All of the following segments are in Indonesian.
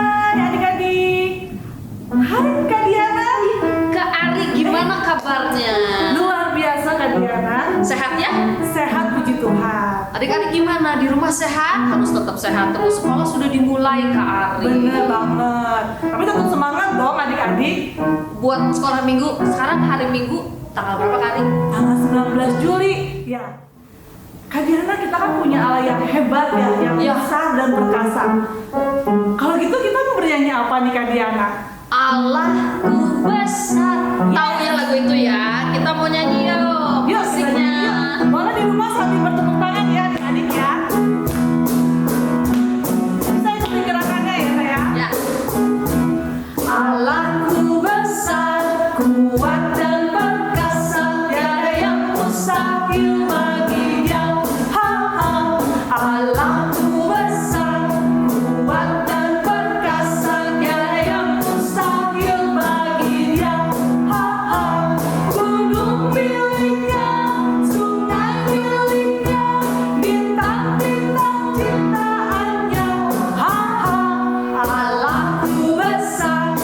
Hai adik-adik. Hai Kak Diana. Kak Ari, gimana kabarnya? Luar biasa Kak Diana. Sehat ya? Sehat puji Tuhan. Adik-adik gimana? Di rumah sehat? Harus tetap sehat terus. Sekolah sudah dimulai Kak Ari. Bener banget. Tapi tetap semangat dong adik-adik. Buat sekolah minggu, sekarang hari Minggu tanggal berapa Kak Ari? Tanggal 19 Juli. Ya. Kak Diana, kita kan punya Allah yang hebat ya, yang Ya. besar dan perkasa. Kalau gitu kita mau bernyanyi apa nih Kak Diana? Allahku besar. Ya. Tahu ya lagu itu ya? Kita mau nyanyi yuk. Yuk, kita Musiknya. nyanyi yuk. Boleh di rumah sambil bertepuk tangan ya adik-adik ya. Bisa ikuti gerakannya ya Kak ya? Ya. Allahku besar, kuat dan perkasa, tiada yang mustahil bagi Dia. Ha ha. Allahku besar, kuat dan perkasa, tiada yang mustahil bagi Dia. Ha ha. Gunung miliknya, sungai miliknya, bintang-bintang ciptaannya. Ha ha. Allahku besar,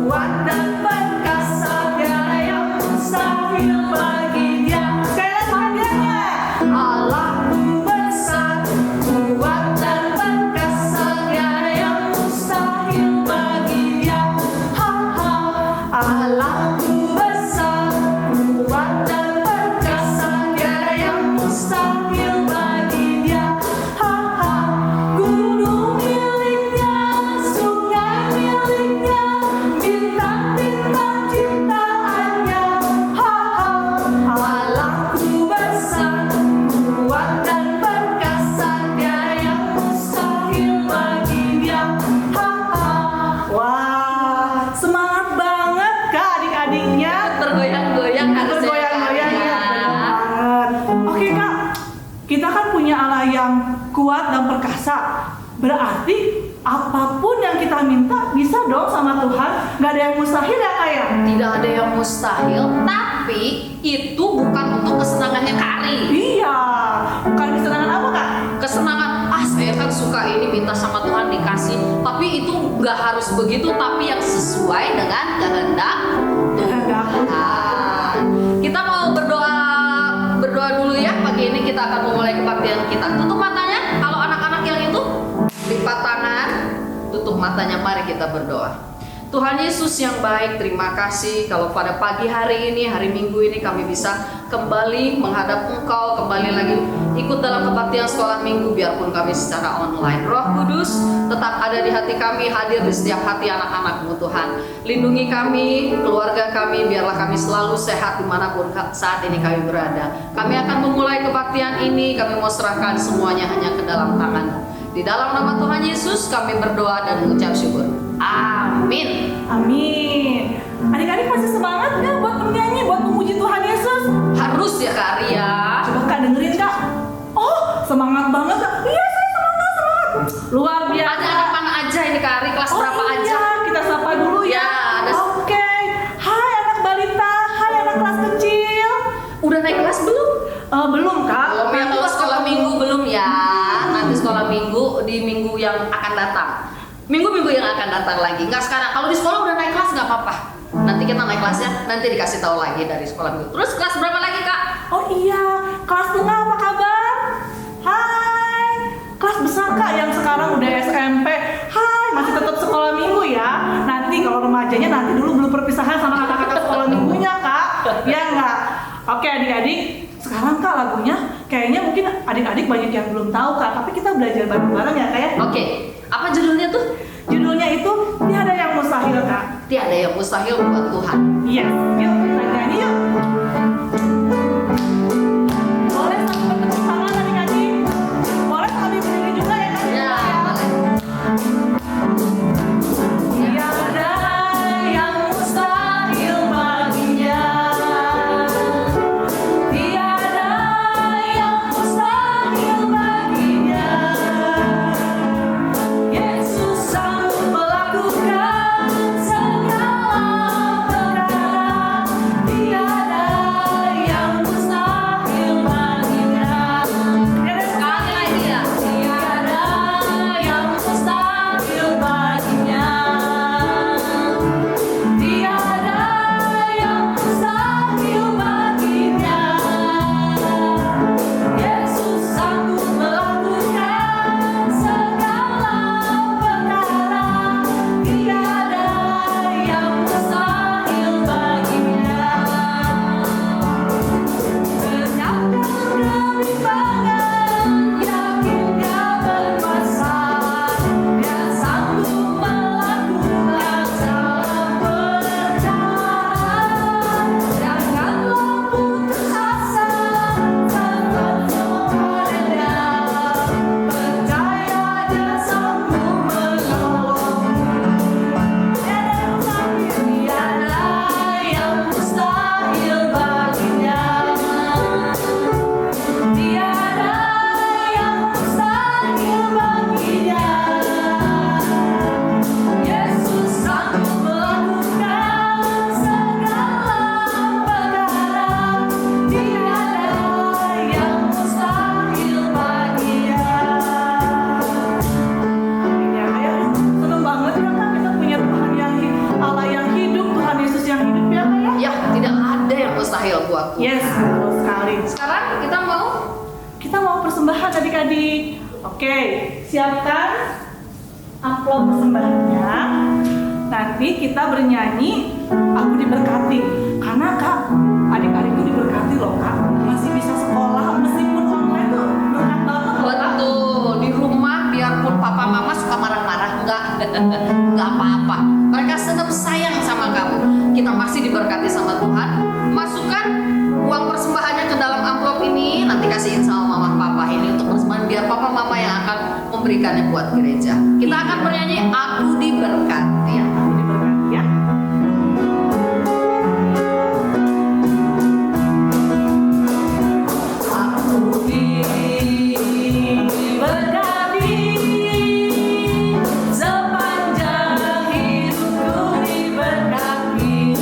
kuat dan perkasa, tiada yang mustahil bagi Dia. Sekali lagi hadiahnya. Allahku besar, kuat dan perkasa, tiada yang mustahil bagi Dia. Ha ha. Allahku besar, kuat dan perkasa, tiada yang mustahil bagi Dia. Ha ha. Gunung miliknya, sungai miliknya, bintang-bintang ciptaannya. Ha ha. Allahku besar, kuat dan perkasa, tiada yang mustahil bagi Dia. Ha ha. Wah, semangat banget Kak adik-adiknya. Bergoyang-goyang harus Bergoyang-goyang ya, bener banget. Oke Kak, kita kan punya Allah yang kuat dan perkasa. Berarti apapun yang kita minta bisa dong sama Tuhan. Gak ada yang mustahil ya Kak ya? Tidak ada yang mustahil, tapi itu bukan untuk kesenangannya Kak Ari. Iya. Bukan kesenangan apa Kak? Kesenangan, saya kan suka ini minta sama Tuhan dikasih, tapi itu nggak harus begitu, tapi yang sesuai dengan kehendak Tuhan. Kita mau berdoa dulu ya. Pagi ini kita akan memulai kebaktian kita. Tutup matanya. Kalau anak-anak yang itu lipat tangan, tutup matanya. Mari kita berdoa. Tuhan Yesus yang baik, terima kasih kalau pada pagi hari ini, hari Minggu ini kami bisa kembali menghadap Engkau, kembali lagi ikut dalam kebaktian sekolah Minggu biarpun kami secara online. Roh Kudus tetap ada di hati kami, hadir di setiap hati anak-anak-Mu Tuhan. Lindungi kami, keluarga kami, biarlah kami selalu sehat dimanapun saat ini kami berada. Kami akan memulai kebaktian ini, kami mau serahkan semuanya hanya ke dalam tangan. Di dalam nama Tuhan Yesus kami berdoa dan mengucap syukur. Amin. Amin. Adik-adik masih semangat nggak buat bernyanyi, buat memuji Tuhan Yesus? Harus ya Kak Arya. Coba Kak dengerin Kak. Oh, semangat banget Kak. Iya, saya semangat. Luar biasa. Ada anak mana aja ini Kak Ari? Kelas berapa iya, aja? kita sapa dulu ya. Ya, ada. Oke. Hai anak balita, hai anak kelas kecil. Udah naik kelas belum? Belum Kak. Belum ya, Nanti kalau pas sekolah ketemu. minggu belum ya. Nanti sekolah minggu di minggu yang akan datang. Minggu-minggu yang akan datang lagi. Nggak sekarang. Kalau di sekolah udah naik kelas nggak apa-apa. Nanti kita naik kelasnya, nanti dikasih tahu lagi dari sekolah minggu. Terus kelas berapa lagi Kak? Oh iya, kelas tengah apa kabar? Hai, kelas besar Kak yang sekarang udah SMP. Hai, masih tetap sekolah minggu ya. Nanti kalau remajanya nanti dulu belum perpisahan sama kakak-kakak sekolah minggunya Kak. Ya nggak? Oke adik-adik, sekarang Kak lagunya kayaknya mungkin adik-adik banyak yang belum tahu Kak. Tapi kita belajar bareng-bareng ya Kak ya. Oke. Apa judulnya tuh? Judulnya itu Tiada yang Mustahil Kak. Tiada yang mustahil buat Tuhan. Iya, yuk kita nyanyi yuk. Boleh sambil bertepuk tangan adik-adik. Boleh sambil berdiri juga ya Kak. Ya, boleh. Tiada yang mustahil baginya. Tiada yang mustahil baginya. Yesus sanggup melakukan segala perkara. adik-adik. Oke, siapkan amplop persembahannya. Nanti kita bernyanyi Aku Diberkati. Karena Kak, adik-adik itu diberkati loh Kak. Masih bisa sekolah meskipun online tuh berkat banget loh Kak. Betul, di rumah biarpun papa mama suka marah-marah, enggak apa-apa. Mereka tetap sayang sama kamu. Kita masih diberkati sama Tuhan. Masukkan uang persembahannya ke dalam amplop ini, nanti kasihin sama mama papa ini untuk persembahan biar papa mama yang akan memberikannya buat gereja. Kita akan bernyanyi Aku Diberkati. Aku diberkati ya. Aku diberkati, sepanjang hidupku diberkati.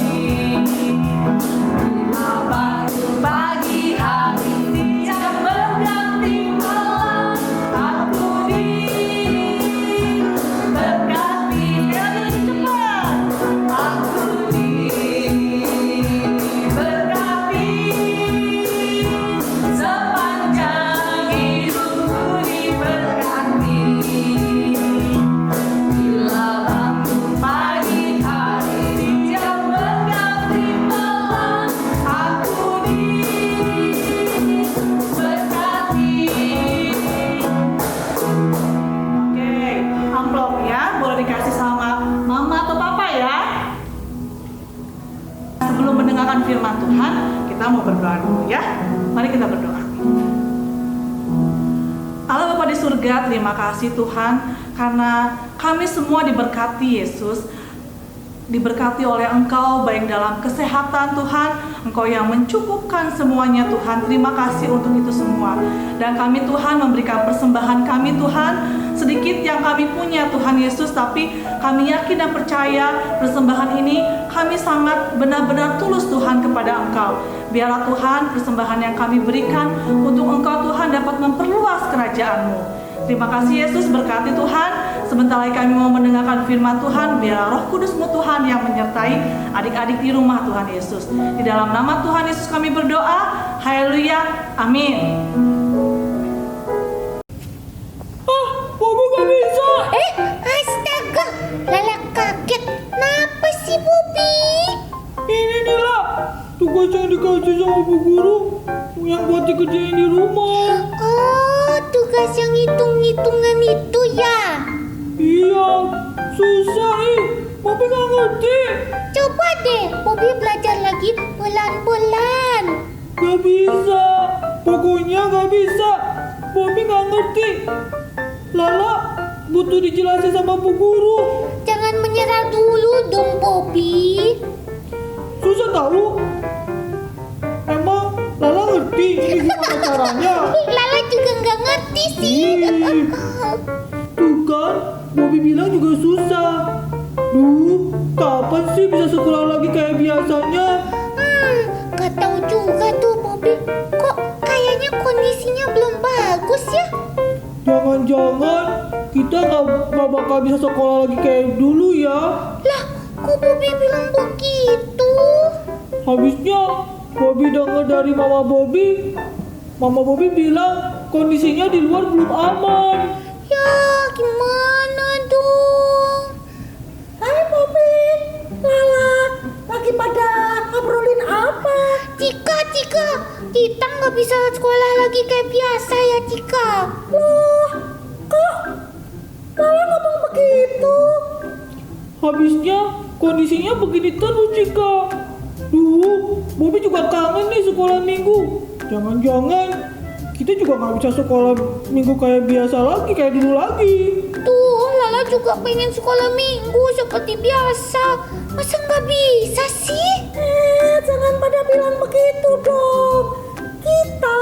Pagi hari tiap berganti malam, aku diberkati. Sekali cepat, aku diberkati, sepanjang hidupku diberkati. Bila bangun pagi hari tiap berganti malam, aku diberkati. Oke, amplopnya boleh dikasih sama mama atau papa ya. Sebelum mendengarkan firman Tuhan, kita mau berdoa dulu ya. Mari kita berdoa. Allah Bapa di surga, terima kasih Tuhan karena kami semua diberkati Yesus. Diberkati oleh Engkau baik dalam kesehatan Tuhan, Engkau yang mencukupkan semuanya Tuhan. Terima kasih untuk itu semua. Dan kami Tuhan memberikan persembahan kami Tuhan, sedikit yang kami punya Tuhan Yesus, tapi kami yakin dan percaya persembahan ini kami sangat benar-benar tulus Tuhan kepada Engkau. Biarlah Tuhan persembahan yang kami berikan untuk Engkau Tuhan dapat memperluas kerajaan-Mu. Terima kasih Yesus, berkati Tuhan. Sebentar lagi kami mau mendengarkan firman Tuhan. Biarlah Roh Kudus-Mu Tuhan yang menyertai adik-adik di rumah Tuhan Yesus. Di dalam nama Tuhan Yesus kami berdoa. Haleluya. Amin. Bobi gak bisa. Astaga, Lala kaget. Kenapa sih Bobi? Ini nih lah, tugas yang dikasih sama Bu Guru yang buat dikerjain di rumah. Oh, tugas yang hitung-hitungan itu ya. Iya, susah Bobi gak ngerti. Coba deh, Bobi belajar lagi pelan-pelan. Gak bisa, pokoknya gak bisa. Bobi gak ngerti. Lala butuh dijelasin sama Bu Guru. Jangan menyerah dulu dong, Bobi. Susah tahu. Emang Lala ngerti ini gimana caranya? Lala juga nggak ngerti sih. Tuh kan, Bobi bilang juga susah. Duh, kapan sih bisa sekolah lagi kayak biasanya? Nggak tahu juga tuh, Bobi. Kok kayaknya kondisinya belum bagus ya? Jangan-jangan kita nggak bakal bisa sekolah lagi kayak dulu ya? Lah, kok Bobi bilang begitu? Habisnya Bobi dengar dari Mama Bobi. Mama Bobi bilang kondisinya di luar belum aman. Ya, gimana dong? Hai Bobi, Lala, lagi pada ngobrolin apa? Cika, kita nggak bisa sekolah lagi kayak biasa ya, Cika. Loh, kok Lala ngomong begitu? Habisnya kondisinya begini terus Cika. Duh, Bobi juga kangen nih sekolah minggu. Jangan-jangan kita juga nggak bisa sekolah minggu kayak biasa lagi, kayak dulu lagi. Tuh, Lala juga pengen sekolah minggu seperti biasa. Masa nggak bisa sih? Jangan pada bilang begitu dong. Kita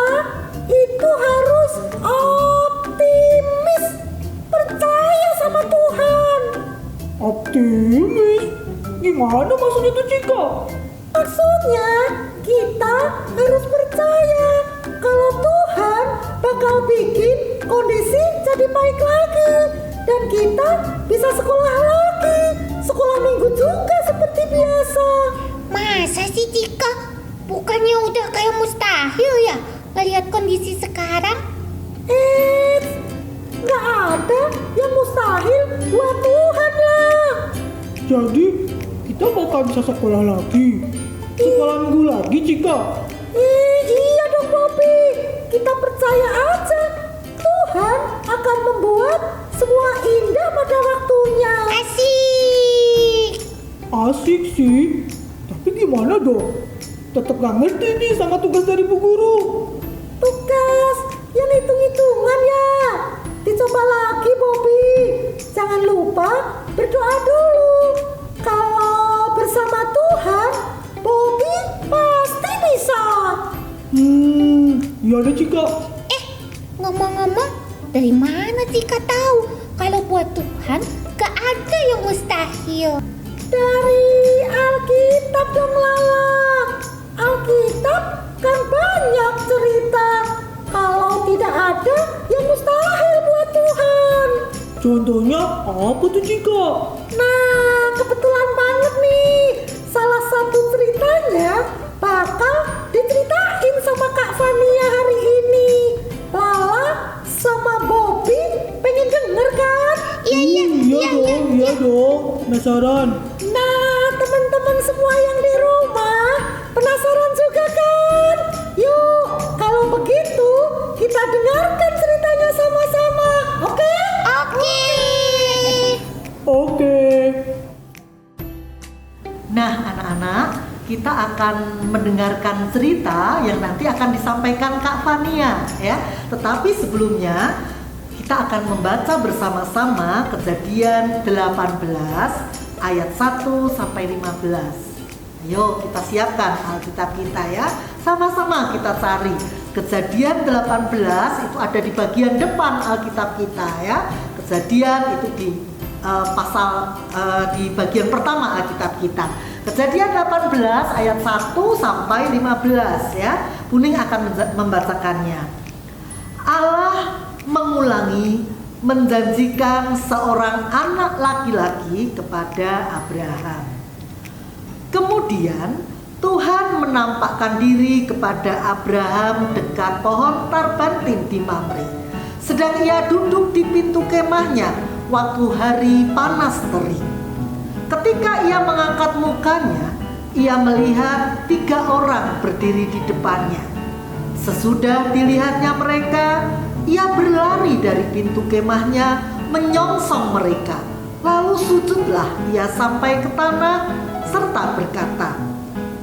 itu harus optimis, percaya sama Tuhan. Optimis? Gimana maksudnya tuh Cika? Maksudnya kita harus percaya kalau Tuhan bakal bikin kondisi jadi baik lagi dan kita bisa sekolah lagi, sekolah minggu juga seperti biasa. Masa sih, Cika? Bukannya udah kayak mustahil ya ngelihat kondisi sekarang? buat Tuhan lah. Jadi kita bakal bisa sekolah lagi. Sekolah minggu lagi, Cika. Iya dong Bobby, kita percaya aja Tuhan akan membuat semua indah pada waktunya. Asik. Asik sih. Tapi gimana dong? Tetap gak ngerti nih sama tugas dari Bu Guru. Tugas yang hitung-hitungan ya. Dicoba lagi Bobby. Jangan lupa berdoa dulu. Kalau bersama Tuhan, Bobby pasti bisa. Iya deh Cika. Ngomong-ngomong, dari mana Cika tahu kalau buat Tuhan gak ada yang mustahil? Dari Alkitab dong Lala. Alkitab kan banyak cerita. Kalau tidak ada yang mustahil buat Tuhan. Contohnya apa tuh Cika? Nah, kebetulan banget nih. Salah satu ceritanya bakal diceritain sama Kak Fania hari ini. Lala sama Bobby pengen denger kan? Iya dong. Penasaran. Nah, teman-teman semua yang di rumah penasaran juga kan? Yuk, kalau begitu kita dengarkan ceritanya sama-sama. Oke? Oke. Nah, anak-anak, kita akan mendengarkan cerita yang nanti akan disampaikan Kak Fania ya. Tetapi sebelumnya kita akan membaca bersama-sama Kejadian 18 ayat 1 sampai 15. Ayo kita siapkan Alkitab kita ya. Sama-sama kita cari. Kejadian 18 itu ada di bagian depan Alkitab kita ya. Kejadian itu di di bagian pertama Alkitab kita. Kejadian 18 ayat 1 sampai 15 ya. Buning akan membacakannya. Allah mengulangi menjanjikan seorang anak laki-laki kepada Abraham. Kemudian Tuhan menampakkan diri kepada Abraham dekat pohon tarbantin di Mamre. Sedang ia duduk di pintu kemahnya waktu hari panas terik. Ketika ia mengangkat mukanya, ia melihat 3 orang berdiri di depannya. Sesudah dilihatnya mereka, ia berlari dari pintu kemahnya menyongsong mereka. Lalu sujudlah ia sampai ke tanah serta berkata,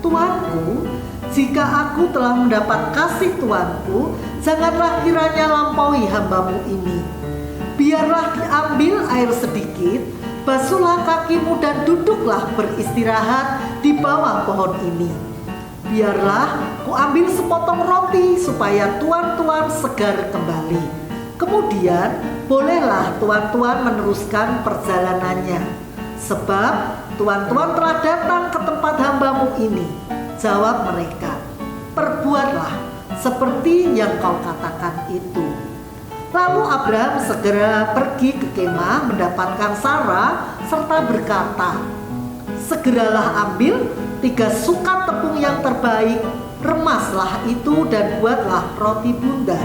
"Tuanku, jika aku telah mendapat kasih Tuanku, janganlah kiranya lampaui hambamu ini. Biarlah diambil air sedikit, basuhlah kakimu dan duduklah beristirahat di bawah pohon ini. Biarlah kuambil sepotong roti supaya tuan-tuan segar kembali. Kemudian bolehlah tuan-tuan meneruskan perjalanannya. Sebab tuan-tuan telah datang ke tempat hambamu ini." Jawab mereka, "Perbuatlah seperti yang kau katakan itu." Lalu Abraham segera pergi ke kemah mendapatkan Sarah serta berkata, "Segeralah ambil 3 sukat tepung yang terbaik, remaslah itu dan buatlah roti bundar."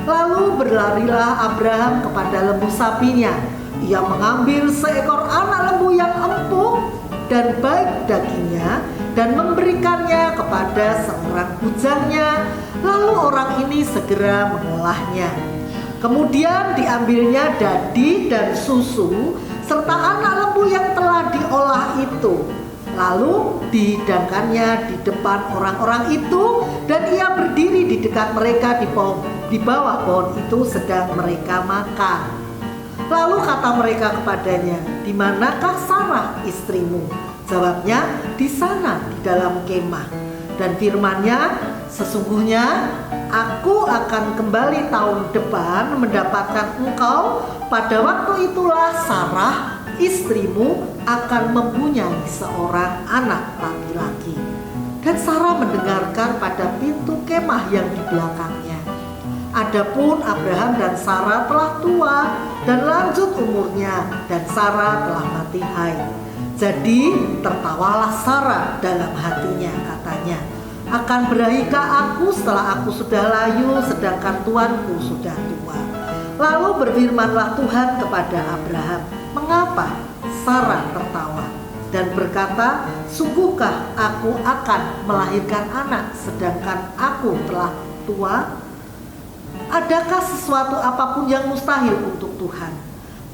Lalu berlarilah Abraham kepada lembu sapinya. Ia mengambil seekor anak lembu yang empuk dan baik dagingnya dan memberikannya kepada seorang bujangnya. Lalu orang ini segera mengolahnya. Kemudian diambilnya dadi dan susu serta anak lembu yang telah diolah itu. Lalu dihidangkannya di depan orang-orang itu dan ia berdiri di dekat mereka di bawah pohon itu sedang mereka makan. Lalu kata mereka kepadanya, "Di manakah Sarah istrimu?" Jawabnya, "Di sana di dalam kemah." Dan firman-Nya, "Sesungguhnya aku akan kembali tahun depan mendapatkan engkau. Pada waktu itulah Sarah istrimu akan mempunyai seorang anak laki-laki." Dan Sarah mendengarkan pada pintu kemah yang di belakangnya. Adapun Abraham dan Sarah telah tua dan lanjut umurnya, dan Sarah telah mati haid. Jadi tertawalah Sarah dalam hatinya, katanya, "Akan berahikah aku setelah aku sudah layu sedangkan tuanku sudah tua?" Lalu berfirmanlah Tuhan kepada Abraham, "Mengapa Sarah tertawa?" Dan berkata, "Sungguhkah aku akan melahirkan anak sedangkan aku telah tua? Adakah sesuatu apapun yang mustahil untuk Tuhan?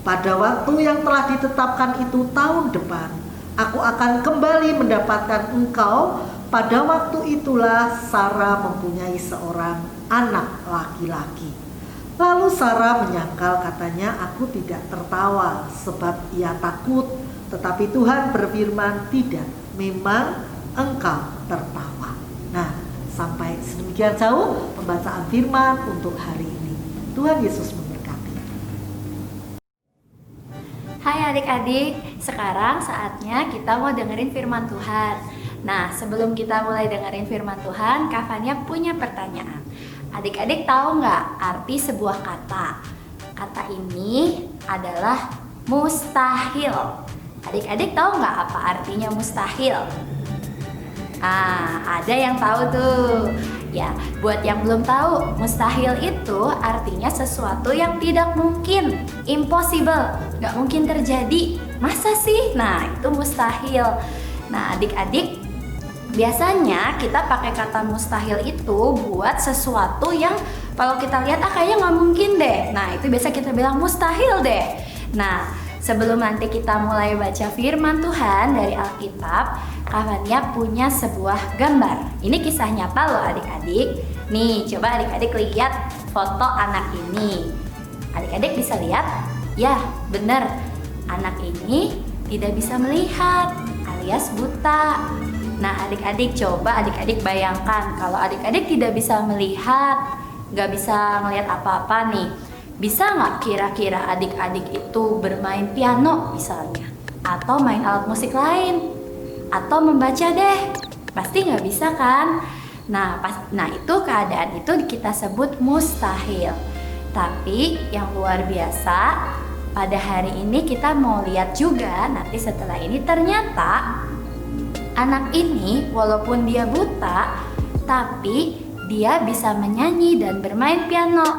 Pada waktu yang telah ditetapkan itu tahun depan, aku akan kembali mendapatkan engkau." Pada waktu itulah Sarah mempunyai seorang anak laki-laki. Lalu Sarah menyangkal, katanya, "Aku tidak tertawa sebab ia takut." Tetapi Tuhan berfirman, "Tidak, memang engkau tertawa." Nah, sampai sedemikian jauh pembacaan firman untuk hari ini. Tuhan Yesus memberkati. Hai adik-adik, sekarang saatnya kita mau dengerin firman Tuhan. Nah, sebelum kita mulai dengerin firman Tuhan, Kak Fania punya pertanyaan. Adik-adik tahu nggak arti sebuah kata? Kata ini adalah mustahil. Adik-adik tahu nggak apa artinya mustahil? Ada yang tahu tuh. Ya, buat yang belum tahu, mustahil itu artinya sesuatu yang tidak mungkin, impossible, nggak mungkin terjadi. Masa sih? Nah, itu mustahil. Nah, adik-adik, biasanya kita pakai kata mustahil itu buat sesuatu yang kalau kita lihat kayaknya nggak mungkin deh. Nah, itu biasa kita bilang mustahil deh. Nah, sebelum nanti kita mulai baca firman Tuhan dari Alkitab, Kak Fania punya sebuah gambar. Ini kisah nyata loh adik-adik. Nih, coba adik-adik lihat foto anak ini. Adik-adik bisa lihat? Ya, bener. Anak ini tidak bisa melihat alias buta. Nah, adik-adik coba adik-adik bayangkan kalau adik-adik tidak bisa melihat, nggak bisa ngelihat apa-apa nih. Bisa nggak kira-kira adik-adik itu bermain piano misalnya? Atau main alat musik lain? Atau membaca deh? Pasti nggak bisa kan? Nah, itu keadaan itu kita sebut mustahil. Tapi yang luar biasa, pada hari ini kita mau lihat juga nanti setelah ini ternyata anak ini walaupun dia buta, tapi dia bisa menyanyi dan bermain piano.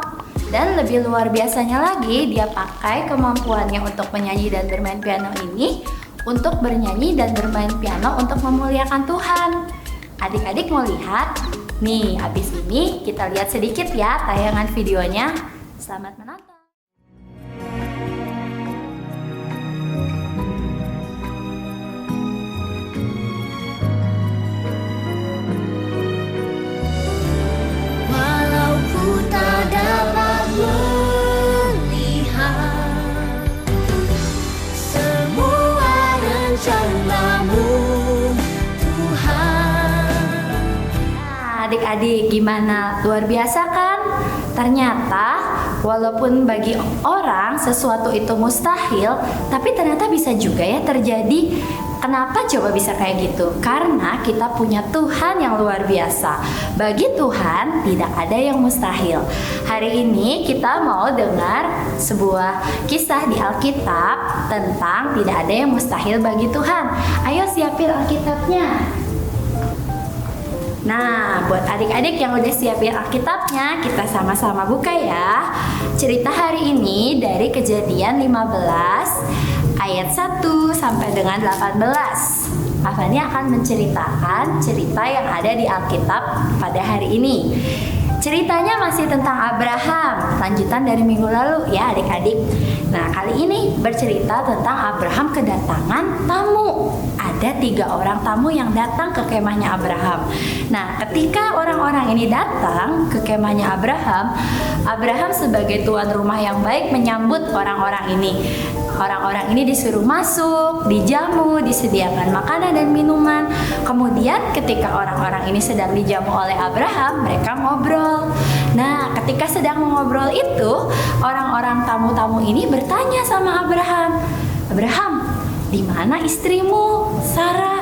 Dan lebih luar biasanya lagi, dia pakai kemampuannya untuk menyanyi dan bermain piano ini untuk bernyanyi dan bermain piano untuk memuliakan Tuhan. Adik-adik mau lihat? Nih, habis ini kita lihat sedikit ya tayangan videonya. Selamat menonton. Adik-adik, gimana? Luar biasa kan? Ternyata walaupun bagi orang sesuatu itu mustahil, tapi ternyata bisa juga ya terjadi. Kenapa coba bisa kayak gitu? Karena kita punya Tuhan yang luar biasa. Bagi Tuhan tidak ada yang mustahil. Hari ini kita mau dengar sebuah kisah di Alkitab tentang tidak ada yang mustahil bagi Tuhan. Ayo siapin Alkitabnya. Nah, buat adik-adik yang udah siapin Alkitabnya, kita sama-sama buka ya. Cerita hari ini dari Kejadian 15 ayat 1 sampai dengan 18. Fania akan menceritakan cerita yang ada di Alkitab pada hari ini. Ceritanya masih tentang Abraham, lanjutan dari minggu lalu ya adik-adik. Nah, kali ini bercerita tentang Abraham kedatangan tamu. Ada 3 orang tamu yang datang ke kemahnya Abraham. Nah, ketika orang-orang ini datang ke kemahnya Abraham, Abraham sebagai tuan rumah yang baik menyambut orang-orang ini. Orang-orang ini disuruh masuk, dijamu, disediakan makanan dan minuman. Kemudian ketika orang-orang ini sedang dijamu oleh Abraham, mereka ngobrol. Nah, ketika sedang mengobrol itu, orang-orang tamu-tamu ini bertanya sama Abraham, "Abraham, di mana istrimu, Sarah?"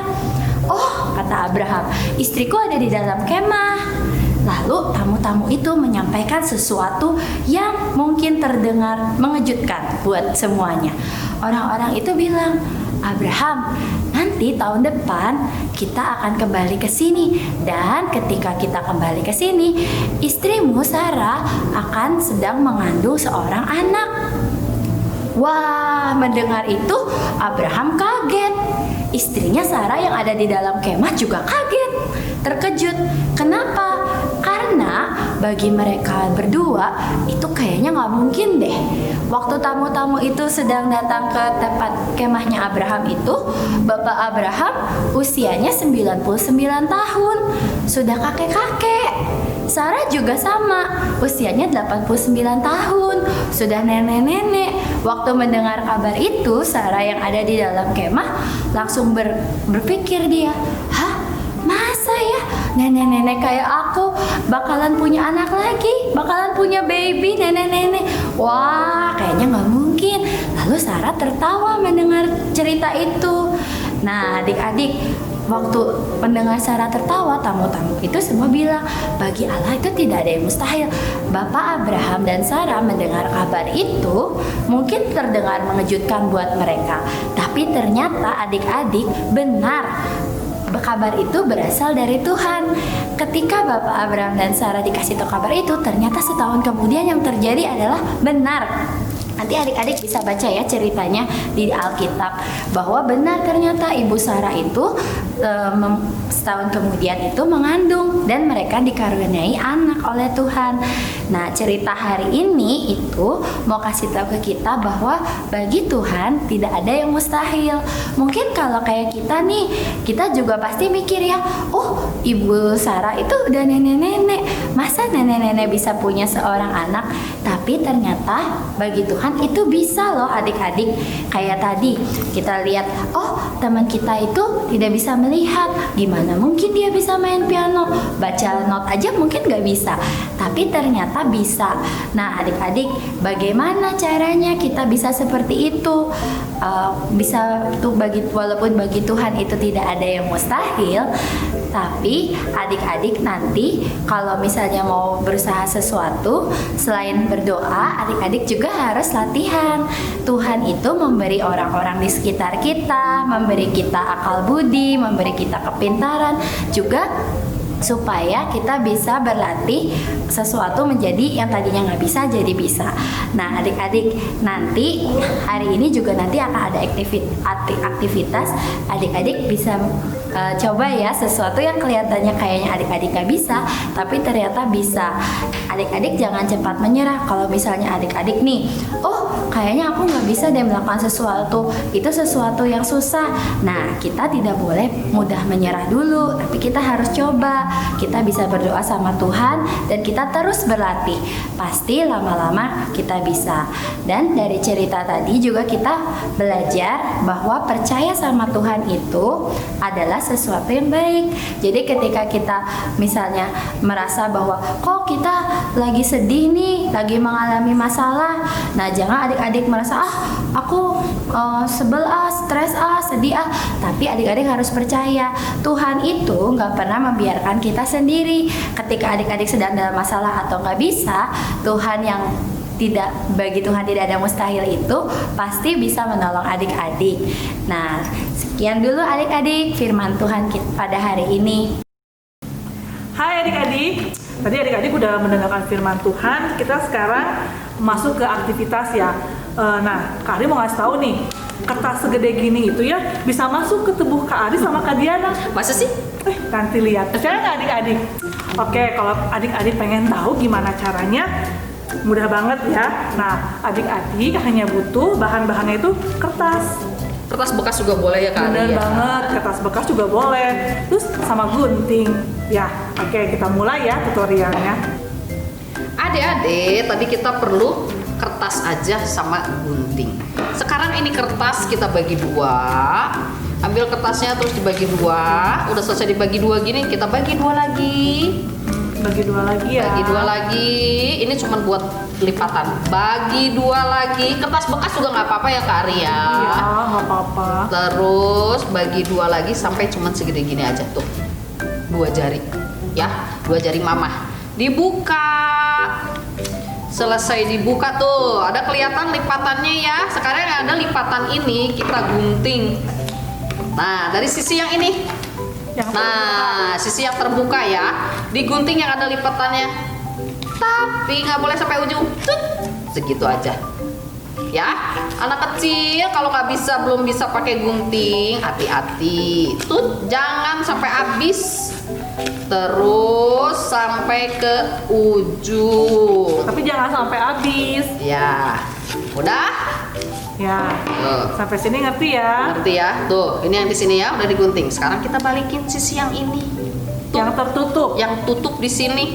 "Oh," kata Abraham, "istriku ada di dalam kemah." Lalu tamu-tamu itu menyampaikan sesuatu yang mungkin terdengar mengejutkan buat semuanya. Orang-orang itu bilang, "Abraham, nanti tahun depan kita akan kembali ke sini. Dan ketika kita kembali ke sini, istrimu Sarah akan sedang mengandung seorang anak. Wah, mendengar itu Abraham kaget. Istrinya Sarah yang ada di dalam kemah juga kaget, terkejut. Kenapa? Karena bagi mereka berdua itu kayaknya nggak mungkin deh. Waktu tamu-tamu itu sedang datang ke tempat kemahnya Abraham itu, Bapak Abraham usianya 99 tahun, sudah kakek-kakek. Sarah juga sama, usianya 89 tahun, sudah nenek-nenek. Waktu mendengar kabar itu, Sarah yang ada di dalam kemah langsung berpikir dia, hah? Masa ya nenek-nenek kayak aku bakalan punya anak lagi, bakalan punya baby nenek-nenek? Wah, kayaknya nggak mungkin. Lalu Sarah tertawa mendengar cerita itu. Nah, adik-adik, waktu mendengar Sarah tertawa, tamu-tamu itu semua bilang, bagi Allah itu tidak ada yang mustahil. Bapak Abraham dan Sarah mendengar kabar itu mungkin terdengar mengejutkan buat mereka, tapi ternyata adik-adik benar. Kabar itu berasal dari Tuhan. Ketika Bapak Abraham dan Sarah dikasih tahu kabar itu, ternyata setahun kemudian yang terjadi adalah benar. Nanti adik-adik bisa baca ya ceritanya di Alkitab, bahwa benar ternyata Ibu Sarah itu setahun kemudian itu mengandung dan mereka dikaruniai anak oleh Tuhan. Nah, cerita hari ini itu mau kasih tahu ke kita bahwa bagi Tuhan tidak ada yang mustahil. Mungkin kalau kayak kita nih, kita juga pasti mikir ya, oh Ibu Sarah itu udah nenek-nenek, masa nenek-nenek bisa punya seorang anak? Tapi ternyata bagi Tuhan itu bisa loh adik-adik. Kayak tadi kita lihat, oh teman kita itu tidak bisa melihat, gimana mungkin dia bisa main piano, baca not aja mungkin gak bisa, tapi ternyata bisa. Nah adik-adik, bagaimana caranya kita bisa seperti itu? Bisa tuh walaupun bagi Tuhan itu tidak ada yang mustahil, tapi adik-adik nanti kalau misalnya mau berusaha sesuatu, selain berdoa, adik-adik juga harus latihan. Tuhan itu memberi orang-orang di sekitar kita, memberi kita akal budi, memberi kita kepintaran, juga supaya kita bisa berlatih sesuatu menjadi yang tadinya nggak bisa jadi bisa. Nah adik-adik, nanti hari ini juga nanti akan ada aktivitas. Adik-adik bisa coba ya sesuatu yang kelihatannya kayaknya adik-adik nggak bisa, tapi ternyata bisa. Adik-adik jangan cepat menyerah. Kalau misalnya adik-adik nih, oh kayaknya aku nggak bisa deh melakukan sesuatu, itu sesuatu yang susah. Nah kita tidak boleh mudah menyerah dulu, tapi kita harus coba. Kita bisa berdoa sama Tuhan dan kita terus berlatih. Pasti lama-lama kita bisa. Dan dari cerita tadi juga kita belajar bahwa percaya sama Tuhan itu adalah sesuatu yang baik. Jadi ketika kita misalnya merasa bahwa kok kita lagi sedih nih, lagi mengalami masalah, nah jangan adik-adik merasa aku sebel stres sedih tapi adik-adik harus percaya Tuhan itu nggak pernah membiarkan kita sendiri. Ketika adik-adik sedang dalam masalah atau nggak bisa, Tuhan yang bagi Tuhan tidak ada mustahil itu pasti bisa menolong adik-adik. Nah, sekian dulu adik-adik firman Tuhan pada hari ini. Hai adik-adik, tadi adik-adik udah mendengarkan firman Tuhan. Kita sekarang masuk ke aktivitas ya. Nah, Kak Ari mau ngasih tahu nih, kertas segede gini itu ya bisa masuk ke tubuh Kak Ari sama Kak Diana. Masa sih? Nanti lihat. Percaya nggak adik-adik? Oke, kalau adik-adik pengen tahu gimana caranya, mudah banget ya. Nah, adik-adik hanya butuh bahan-bahannya itu kertas. Kertas bekas juga boleh ya Kak? Bener banget, kertas bekas juga boleh. Terus sama gunting. Ya, oke kita mulai ya tutorialnya. Adik-adik, tadi kita perlu kertas aja sama gunting. Sekarang ini kertas kita bagi dua. Ambil kertasnya terus dibagi dua. Udah selesai dibagi dua gini, kita bagi dua lagi. Bagi dua lagi ya. Bagi dua lagi. Ini cuma buat lipatan. Bagi dua lagi. Kertas bekas juga nggak apa-apa ya Kak Ari ya. Iya, nggak apa-apa. Terus bagi dua lagi sampai cuma segede gini aja tuh. 2 jari. Ya, 2 jari mama. Dibuka. Selesai dibuka tuh, ada kelihatan lipatannya ya. Sekarang yang ada lipatan ini kita gunting. Nah, dari sisi yang ini. Nah, sisi yang terbuka ya, digunting yang ada lipatannya. Tapi nggak boleh sampai ujung. Tut, segitu aja. Ya, anak kecil kalau belum bisa pakai gunting, hati-hati. Tut, jangan sampai habis. Terus sampai ke ujung. Tapi jangan sampai habis. Ya, udah. Ya. Tuh. Sampai sini ngerti ya? Ngerti ya? Tuh, ini yang di sini ya udah digunting. Sekarang kita balikin sisi yang ini. Yang tertutup. Yang tutup di sini.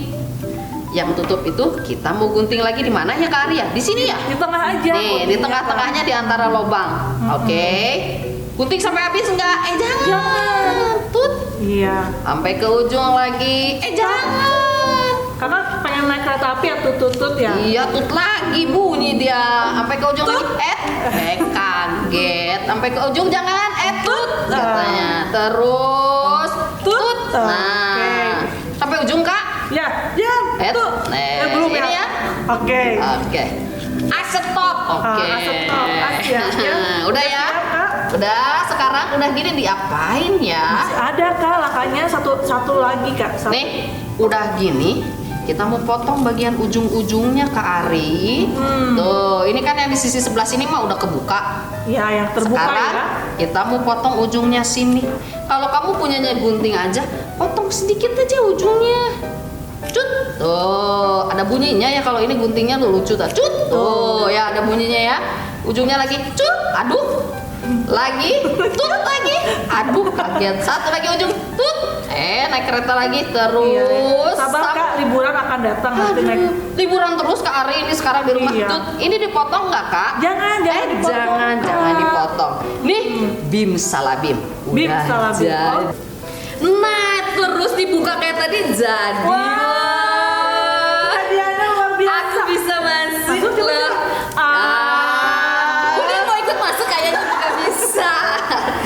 Yang tutup itu kita mau gunting lagi di mana ya Kak Arya? Di sini ya? Di tengah aja. Nih, di tengah-tengahnya di antara lubang. Oke. Gunting sampai habis enggak? Jangan. Tut. Iya. Sampai ke ujung lagi. Jangan. Kakak pengen naik kereta api ya tutut ya? Iya, tut lagi bunyi dia. Sampai ke ujung lagi. Kaget. Sampai ke ujung jangan. Tut katanya. Terus tut. Nah. Oke. Sampai ujung Kak. Ya, ya. Tuh. Belum Ini ya. Oke. Oke. Stop. Oke. Stop. Ya. Udah ya. Siap, Kak? Udah, sekarang udah gini diapain ya? Masih ada Kak, lakanya satu lagi Kak. Nih, udah gini, kita mau potong bagian ujung-ujungnya Kak Ari. Tuh, ini kan yang di sisi sebelah sini mah udah kebuka. Ya, yang terbuka Sekarang ya. kita mau potong ujungnya sini. Kalau kamu punyanya gunting aja, potong sedikit aja ujungnya. Cut. Tuh, ada bunyinya ya kalau ini guntingnya tuh lucu tak? Cut. Tuh, ya ada bunyinya ya. Ujungnya lagi. Cut. Aduh. Lagi. Tut lagi. Aduh, kaget. Satu lagi ujung. Tut. Naik kereta lagi terus. Sabar Kak, liburan akan datang nanti naik. Liburan terus Kak Ari ini sekarang di rumah. Iya. Tut, ini dipotong nggak Kak? Jangan dipotong. Jangan dipotong. Nih, bim salabim. Bim Udah salabim. jadi. Nah, terus dibuka kayak tadi jadi. Hadiahnya luar biasa. Aku bisa masuk Masuk coba. loh. Udah mau ikut masuk kayaknya juga bisa.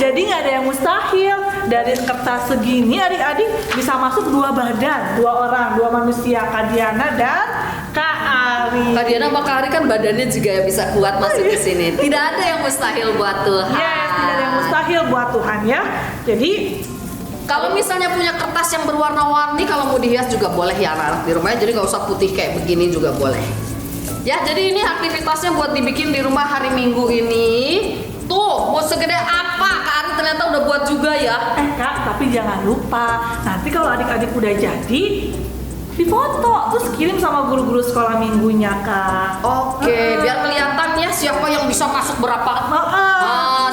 Jadi nggak ada yang mustahil. Dari kertas segini adik-adik bisa masuk 2 badan, 2 orang, 2 manusia, Kak Diana dan Kak Ari. Kak Diana sama Kak Ari kan badannya juga bisa kuat masuk ke sini. Tidak ada yang mustahil buat Tuhan. Yes, tidak ada yang mustahil buat Tuhan ya. Jadi kalau misalnya punya kertas yang berwarna-warni, kalau mau dihias juga boleh ya anak-anak di rumahnya. Jadi nggak usah putih kayak begini juga boleh. Ya, jadi ini aktivitasnya buat dibikin di rumah hari Minggu ini. Tuh, mau segede apa Kak Ari ternyata udah buat juga ya. Kak, tapi jangan lupa nanti kalau adik-adik udah jadi difoto terus kirim sama guru-guru sekolah minggunya Kak. Oke, biar kelihatan ya siapa yang bisa masuk berapa.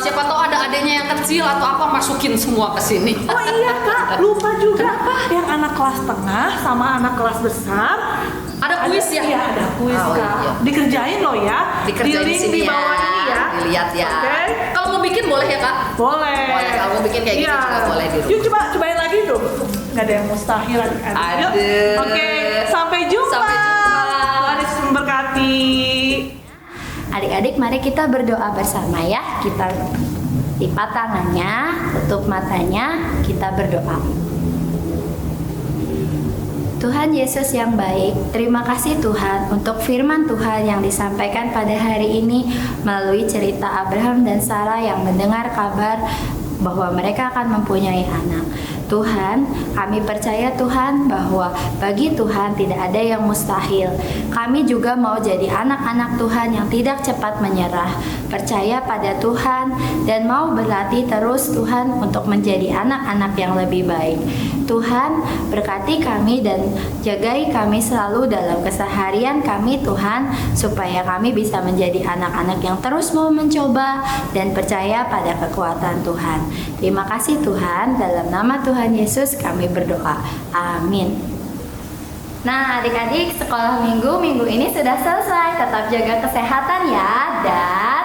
Siapa tahu ada adanya yang kecil atau apa, masukin semua ke sini. Oh iya Kak, lupa juga yang anak kelas tengah sama anak kelas besar. Ada kuis ya? Iya, ada kuis Oh, Kak. iya. Dikerjain loh ya. Dikerjain di link sini di ya. bawah ini ya. Dilihat ya. Oke. Kalau mau bikin boleh ya Kak? Boleh. Boleh, kalau mau bikin kayak gitu Iya. juga boleh di rumah. Yuk cobain lagi dong. Nggak ada yang mustahil adik-adik. Yuk. Aduh. Oke, sampai jumpa. Sampai jumpa. Tuhan Yesus memberkati. Adik-adik, mari kita berdoa bersama ya. Kita lipat tangannya, tutup matanya, kita berdoa. Tuhan Yesus yang baik, terima kasih Tuhan untuk firman Tuhan yang disampaikan pada hari ini melalui cerita Abraham dan Sarah yang mendengar kabar bahwa mereka akan mempunyai anak. Tuhan, kami percaya Tuhan bahwa bagi Tuhan tidak ada yang mustahil. Kami juga mau jadi anak-anak Tuhan yang tidak cepat menyerah, percaya pada Tuhan dan mau berlatih terus Tuhan untuk menjadi anak-anak yang lebih baik. Tuhan, berkati kami dan jagai kami selalu dalam keseharian kami Tuhan, supaya kami bisa menjadi anak-anak yang terus mau mencoba dan percaya pada kekuatan Tuhan. Terima kasih Tuhan, dalam nama Tuhan Yesus kami berdoa. Amin. Nah adik-adik, sekolah minggu ini sudah selesai. Tetap jaga kesehatan ya. Dan